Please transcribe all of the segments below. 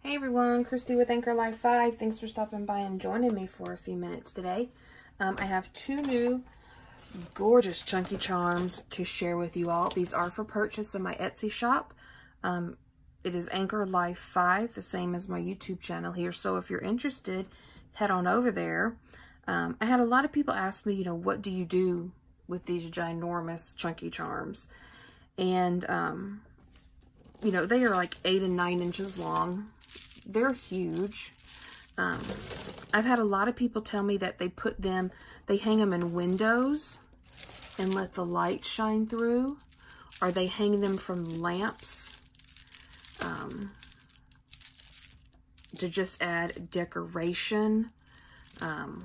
Hey everyone, Christy with Anchor Life 5. Thanks for stopping by and joining me for a few minutes today. I have two new gorgeous chunky charms to share with you all. These are for purchase in my Etsy shop. It is Anchor Life 5, the same as my YouTube channel here. So if you're interested, head on over there. I had a lot of people ask me, what do you do with these ginormous chunky charms? And, they are like 8 and 9 inches long. They're huge. I've had a lot of people tell me that they hang them in windows and let the light shine through, or they hang them from lamps to just add decoration. I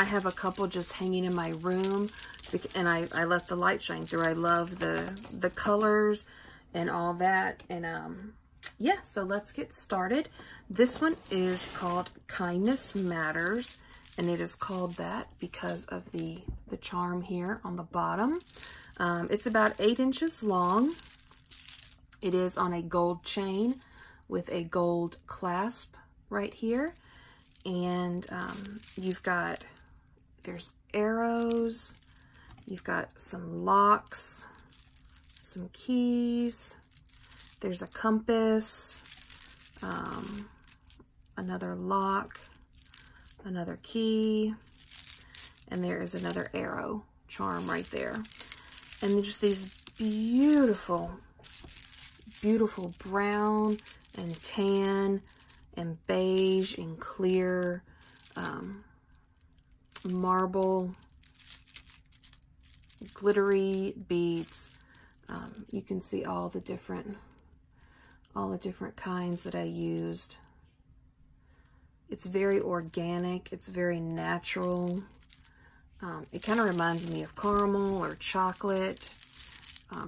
have a couple just hanging in my room, and I let the light shine through. I love the colors and all that, and yeah, so let's get started. This one is called Kindness Matters, and it is called that because of the charm here on the bottom. It's about 8 inches long. It is on a gold chain with a gold clasp right here. And there's arrows, you've got some locks, some keys, there's a compass, another lock, another key, and there is another arrow charm right there. And just these beautiful, beautiful brown and tan and beige and clear marble glittery beads. You can see all the different kinds that I used. It's very organic. It's very natural. It kind of reminds me of caramel or chocolate.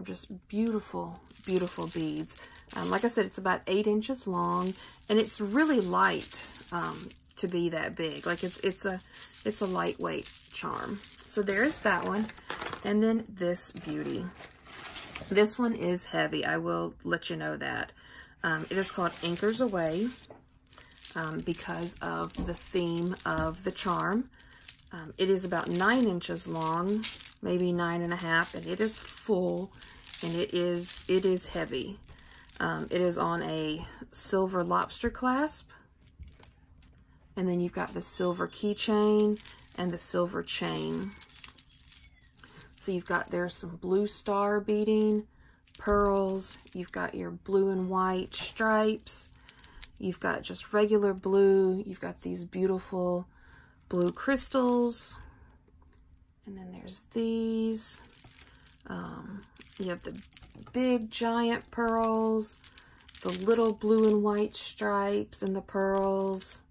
Just beautiful, beautiful beads. Like I said, it's about 8 inches long, and it's really light to be that big. Like it's a lightweight charm. So there's that one, and then this beauty. This one is heavy. I will let you know that. It is called Anchors Away because of the theme of the charm. It is about 9 inches long, maybe 9.5, and it is full, and it is heavy. It is on a silver lobster clasp, and then you've got the silver keychain and the silver chain. So there's some blue star beading, pearls, you've got your blue and white stripes, you've got just regular blue, you've got these beautiful blue crystals, and then there's these. You have the big giant pearls, the little blue and white stripes and the pearls.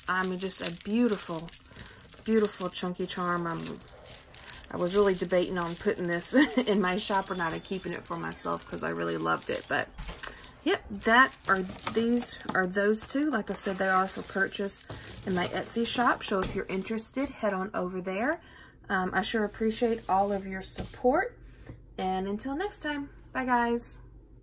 I mean, just a beautiful, beautiful chunky charm. I was really debating on putting this in my shop or not and keeping it for myself because I really loved it. But yep, these are those two. Like I said, they are for purchase in my Etsy shop. So if you're interested, head on over there. I sure appreciate all of your support. And until next time, bye guys.